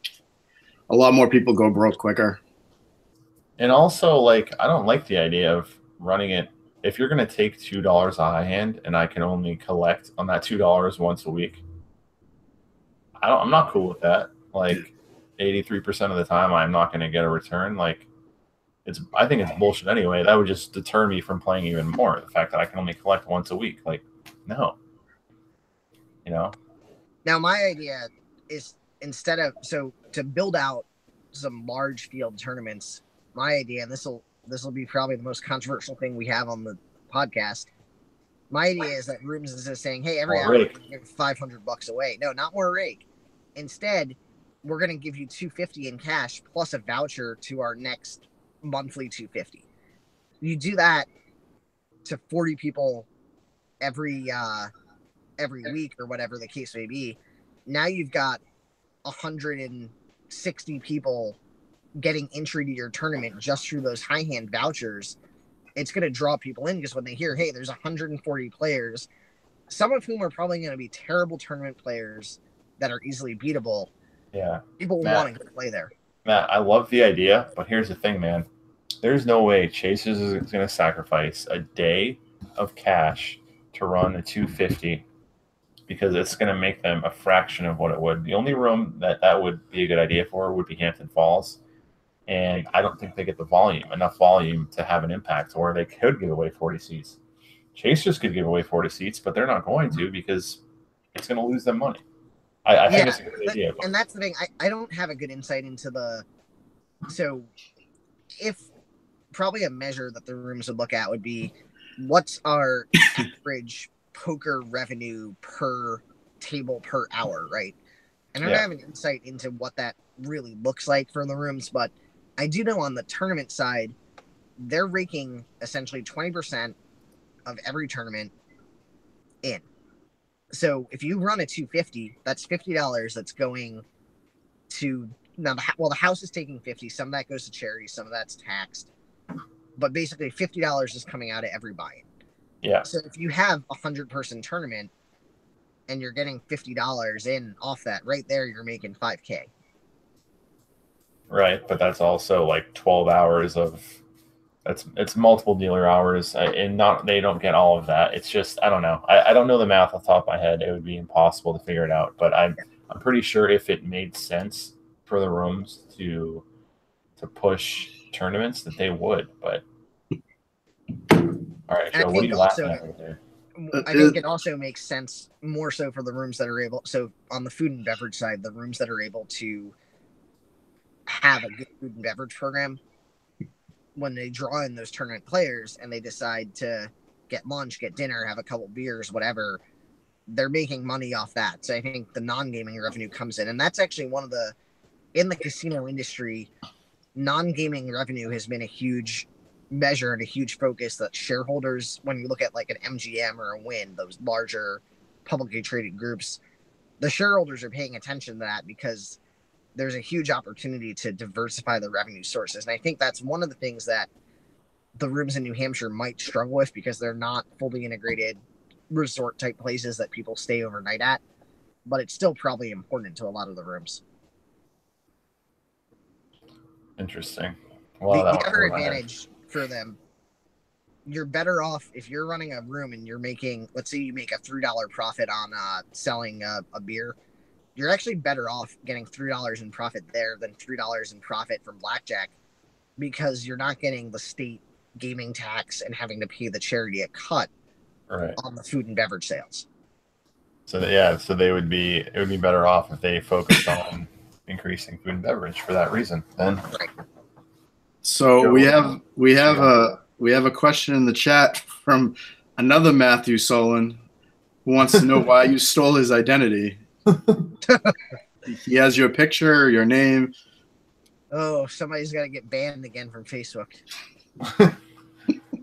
a lot more people go broke quicker. And also, like, I don't like the idea of running it. If you're going to take $2 a high hand and I can only collect on that $2 once a week, I'm not cool with that. Like, 83% of the time, I'm not going to get a return. Like, I think it's bullshit anyway. That would just deter me from playing even more. The fact that I can only collect once a week, like, no. You know. Now, my idea is to build out some large field tournaments. My idea, and this will be probably the most controversial thing we have on the podcast. My idea is that rooms is just saying, hey, every hour we're gonna give $500 away. No, not more rake. Instead, we're going to give you $250 in cash plus a voucher to our next monthly $250. You do that to 40 people every week or whatever the case may be. Now you've got 160 people getting entry to your tournament just through those high hand vouchers. It's going to draw people in because when they hear, hey, there's 140 players, some of whom are probably going to be terrible tournament players that are easily beatable. Yeah. People wanting to play there. Matt, I love the idea, but here's the thing, man. There's no way Chasers is going to sacrifice a day of cash to run a 250 because it's going to make them a fraction of what it would. The only room that would be a good idea for would be Hampton Falls. And I don't think they get enough volume to have an impact, or they could give away 40 seats. Chasers could give away 40 seats, but they're not going to because it's going to lose them money. I think it's a good idea. And that's the thing. I don't have a good insight into so if probably a measure that the rooms would look at would be what's our average poker revenue per table per hour, right? And I don't have an insight into what that really looks like for the rooms, but I do know on the tournament side, they're raking essentially 20% of every tournament in. So if you run a 250, that's $50 that's going to now. The house is taking 50. Some of that goes to charity. Some of that's taxed. But basically, $50 is coming out of every buy-in. Yeah. So if you have a 100-person tournament and you're getting $50 in off that, right there, you're making $5K. Right, but that's also like 12 hours of. It's multiple dealer hours, and they don't get all of that. It's just I don't know. I don't know the math off the top of my head. It would be impossible to figure it out. But I'm pretty sure if it made sense for the rooms to push tournaments, that they would. But all right, Joe, what are you laughing at right there? I think it also makes sense more so for the rooms that are able. So on the food and beverage side, the rooms that are able to have a good food and beverage program. When they draw in those tournament players and they decide to get lunch, get dinner, have a couple beers, whatever, they're making money off that. So I think the non-gaming revenue comes in. And that's actually in the casino industry, non-gaming revenue has been a huge measure and a huge focus that shareholders, when you look at like an MGM or a Wynn, those larger publicly traded groups, the shareholders are paying attention to that because there's a huge opportunity to diversify the revenue sources. And I think that's one of the things that the rooms in New Hampshire might struggle with because they're not fully integrated resort type places that people stay overnight at. But it's still probably important to a lot of the rooms. Interesting. Well, the other advantage for them, you're better off if you're running a room and you're making, let's say you make a $3 profit on selling a beer. You're actually better off getting $3 in profit there than $3 in profit from blackjack because you're not getting the state gaming tax and having to pay the charity a cut on the food and beverage sales. So it would be better off if they focused on increasing food and beverage for that reason. Then, right. So we have a question in the chat from another Matthew Soleyn who wants to know why you stole his identity. He has your picture, your name. Oh, somebody's got to get banned again from Facebook.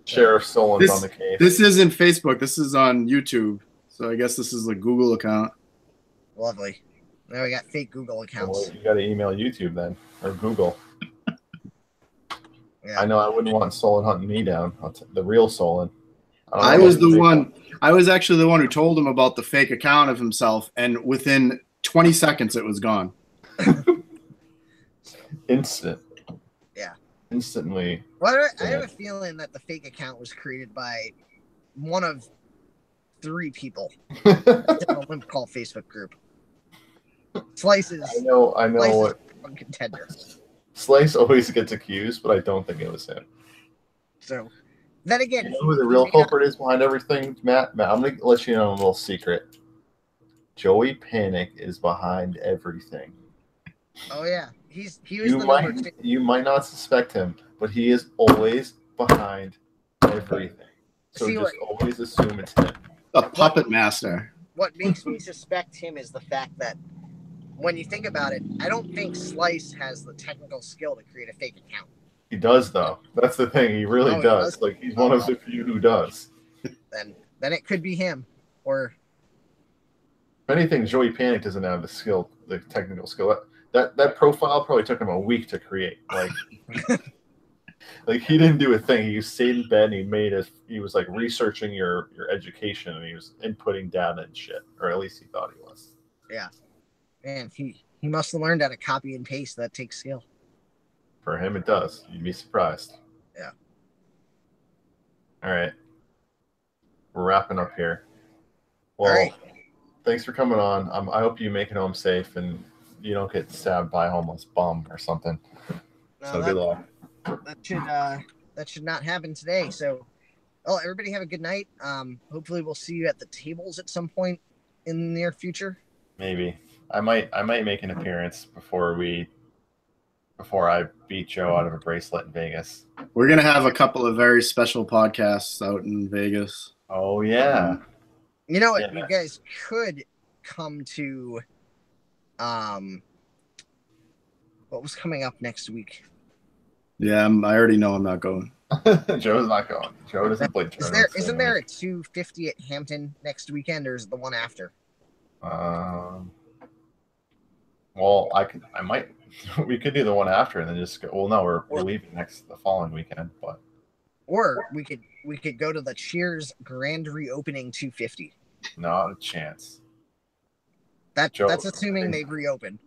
Sheriff Soleyn's on the case. This isn't Facebook. This is on YouTube. So I guess this is a Google account. Lovely. Now we got fake Google accounts. Well, you got to email YouTube then, or Google. Yeah. I know I wouldn't want Soleyn hunting me down. The real Soleyn. I was the one. I was actually the one who told him about the fake account of himself, and within 20 seconds, it was gone. Instant. Yeah. Instantly. Well, I have a feeling that the fake account was created by one of 3 people in a limp call Facebook group. Slice is. I know what. Contender. Slice always gets accused, but I don't think it was him. So, then again, you know who the real culprit is behind everything, Matt? I'm going to let you know a little secret. Joey Panic is behind everything. Oh yeah, he was the number 2. You might not suspect him, but he is always behind everything. So always assume it's him. A puppet master. What makes me suspect him is the fact that when you think about it, I don't think Slice has the technical skill to create a fake account. He does, though. That's the thing. He really does. Like, he's one of the few who does. Then it could be him. Or if anything, Joey Panic doesn't have the skill, the technical skill. That profile probably took him a week to create. Like, like he didn't do a thing. He stayed in bed and he was like researching your education and he was inputting data and shit. Or at least he thought he was. Yeah. Man, he must have learned how to copy and paste. That takes skill. For him, it does. You'd be surprised. Yeah. All right. We're wrapping up here. Well, all right. Thanks for coming on. I hope you make it home safe and you don't get stabbed by a homeless bum or something. No, so good luck. That should not happen today. So, well, everybody have a good night. Hopefully we'll see you at the tables at some point in the near future. Maybe. I might make an appearance before I beat Joe out of a bracelet in Vegas. We're gonna have a couple of very special podcasts out in Vegas. Oh yeah. You know what? Yeah. You guys could come to what was coming up next week? Yeah, I already know I'm not going. Joe's not going. Joe doesn't play tournaments. Isn't there a 250 at Hampton next weekend, or is it the one after? Well, I might. We could do the one after and then just go. Well, no, we're leaving the following weekend, but. Or we could go to the Cheers grand reopening 250. Not a chance. That's assuming they reopen.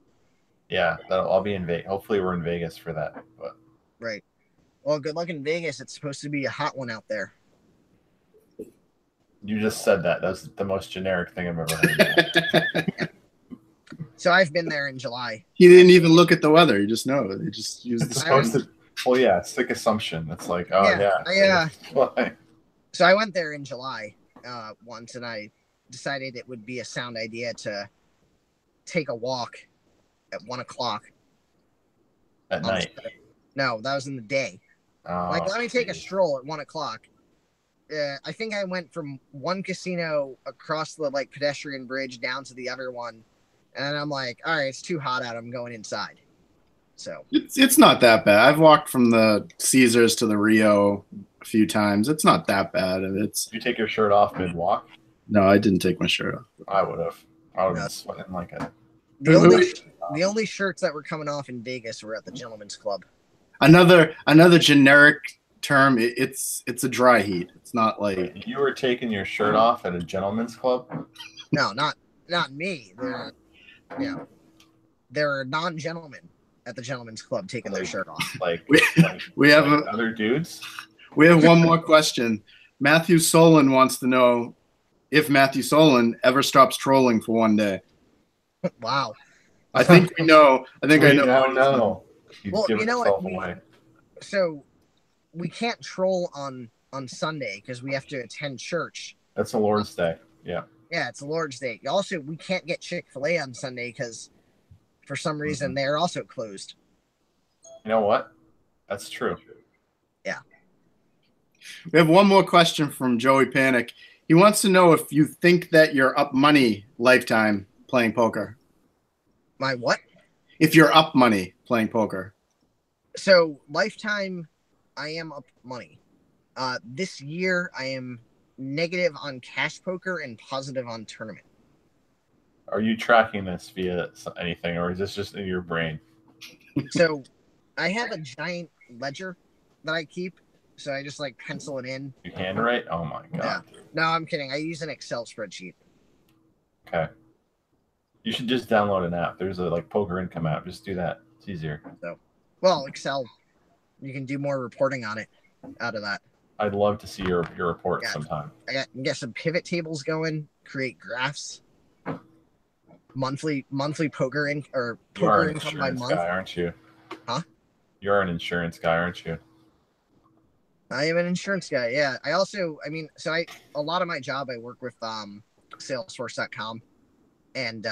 Yeah, I'll be in Vegas. Hopefully, we're in Vegas for that. But right. Well, good luck in Vegas. It's supposed to be a hot one out there. You just said that. That's the most generic thing I've ever heard. So I've been there in July. He didn't even look at the weather. You just know. They just used the supposed to. Well, yeah, sick assumption. It's like, oh yeah. So I went there in July once, and I decided it would be a sound idea to take a walk at 1:00 at night. No, that was in the day. Let me take a stroll at 1:00. I think I went from one casino across the pedestrian bridge down to the other one, and I'm like, all right, it's too hot out. I'm going inside. So it's not that bad. I've walked from the Caesars to the Rio a few times. It's not that bad. You take your shirt off mid walk? No, I didn't take my shirt off. I would have. I would have No. been sweating like a. The only the only shirts that were coming off in Vegas were at the Gentlemen's Club. Another generic term. It's a dry heat. It's not like Wait, you were taking your shirt off at a gentleman's club? No, not me. There are non-gentlemen at the Gentlemen's Club taking their shirt off. Like we have other dudes? We have one more question. Matthew Soleyn wants to know if Matthew Soleyn ever stops trolling for one day. Wow. I think we know. I think I know. don't know. Well, Give you know yourself what? away. So we can't troll on Sunday because we have to attend church. That's a Lord's Day. Yeah. Yeah, it's the Lord's Day. Also, we can't get Chick-fil-A on Sunday because for some reason they're also closed. You know what? That's true. Yeah. We have one more question from Joey Panic. He wants to know if you think that you're up money lifetime playing poker. My what? If you're up money playing poker. So lifetime, I am up money. This year, I am negative on cash poker and positive on tournament. Are you tracking this via anything, or is this just in your brain? So I have a giant ledger that I keep. So I just like pencil it in. You handwrite? Oh my god. Yeah. No, I'm kidding. I use an Excel spreadsheet. Okay. You should just download an app. There's a like poker income app. Just do that. It's easier. Well, Excel, you can do more reporting on it out of that. I'd love to see your report sometime. I get some pivot tables going, create graphs. Monthly poker poker income by month. Guy, aren't you? Huh? You're an insurance guy, aren't you? I am an insurance guy. Yeah. A lot of my job, I work with Salesforce.com, and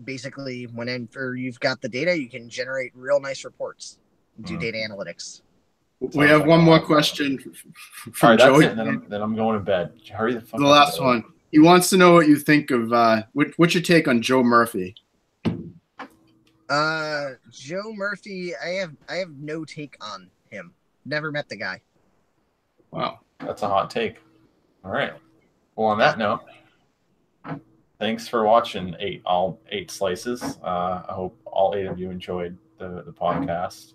basically, whenever you've got the data, you can generate real nice reports, do data analytics. We have one more question from All right, Joey. that's it, then I'm going to bed. Hurry the fuck up. The last one. He wants to know what you think of what's your take on Joe Murphy? Joe Murphy, I have no take on him. Never met the guy. Wow. That's a hot take. All right. Well, on that note, thanks for watching all eight slices. I hope all 8 of you enjoyed the podcast.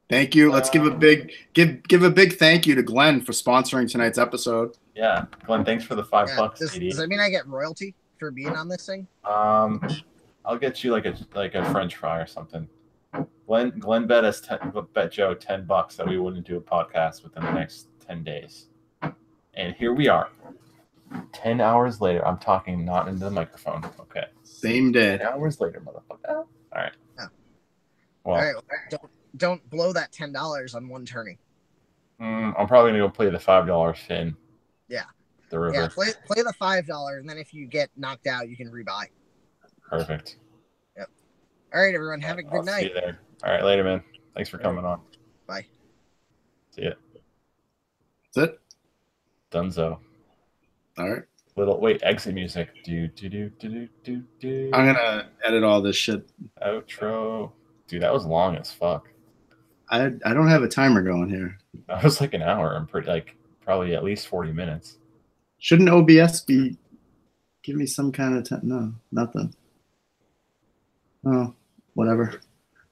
Thank you. Let's give a big thank you to Glenn for sponsoring tonight's episode. Yeah, Glenn, thanks for the $5. Does that mean I get royalty for being on this thing? I'll get you like a French fry or something. Glenn bet Joe $10 that we wouldn't do a podcast within the next 10 days, and here we are. 10 hours later. I'm talking not into the microphone. Okay. Same day. 10 hours later, motherfucker. All right. Oh. Well, all right. Don't blow that $10 on one turning. I'm probably gonna go play the $5 fin. Yeah. The river. Yeah. Play the $5, and then if you get knocked out, you can rebuy. Perfect. Yep. All right, everyone. Have a good night. See you there. All right, later, man. Thanks for coming on. Bye. See ya. That's it. Dunzo. All right. Wait, exit music. Do. I'm gonna edit all this shit. Outro. Dude, that was long as fuck. I don't have a timer going here. That was like an hour. I'm probably at least 40 minutes. Shouldn't OBS give me some kind of time? No, nothing. Oh, whatever.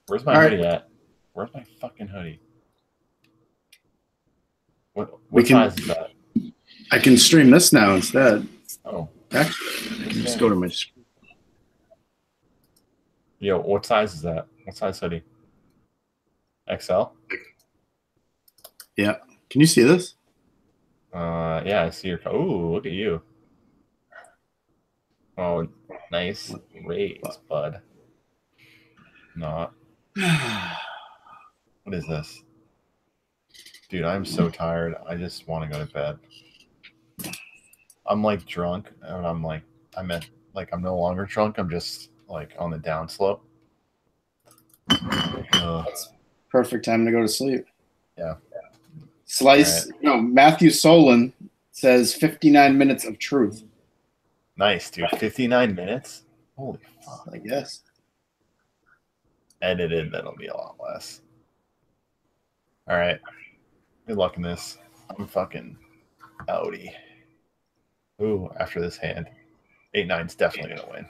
Where's my hoodie at? Where's my fucking hoodie? What size is that? I can stream this now instead. Oh. Actually, I can just go to my screen. Yo, what size is that? What size hoodie? XL? Yeah. Can you see this? Yeah, I see your. Oh, look at you. Oh, nice raise, bud. Not. What is this? Dude, I'm so tired. I just want to go to bed. I'm like drunk, and I'm no longer drunk. I'm just like on the down slope. Perfect time to go to sleep. Yeah. Slice. Right. No, Matthew Soleyn says 59 minutes of truth. Nice, dude. 59 minutes? Holy fuck. I guess. Edited, that'll be a lot less. All right. Good luck in this. I'm fucking outie. Ooh, after this hand, 8-9's definitely gonna win.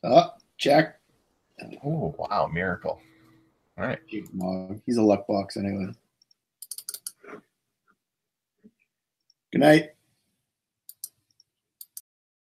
Oh, check. Oh wow, miracle. All right. He's a luck box anyway. Good night.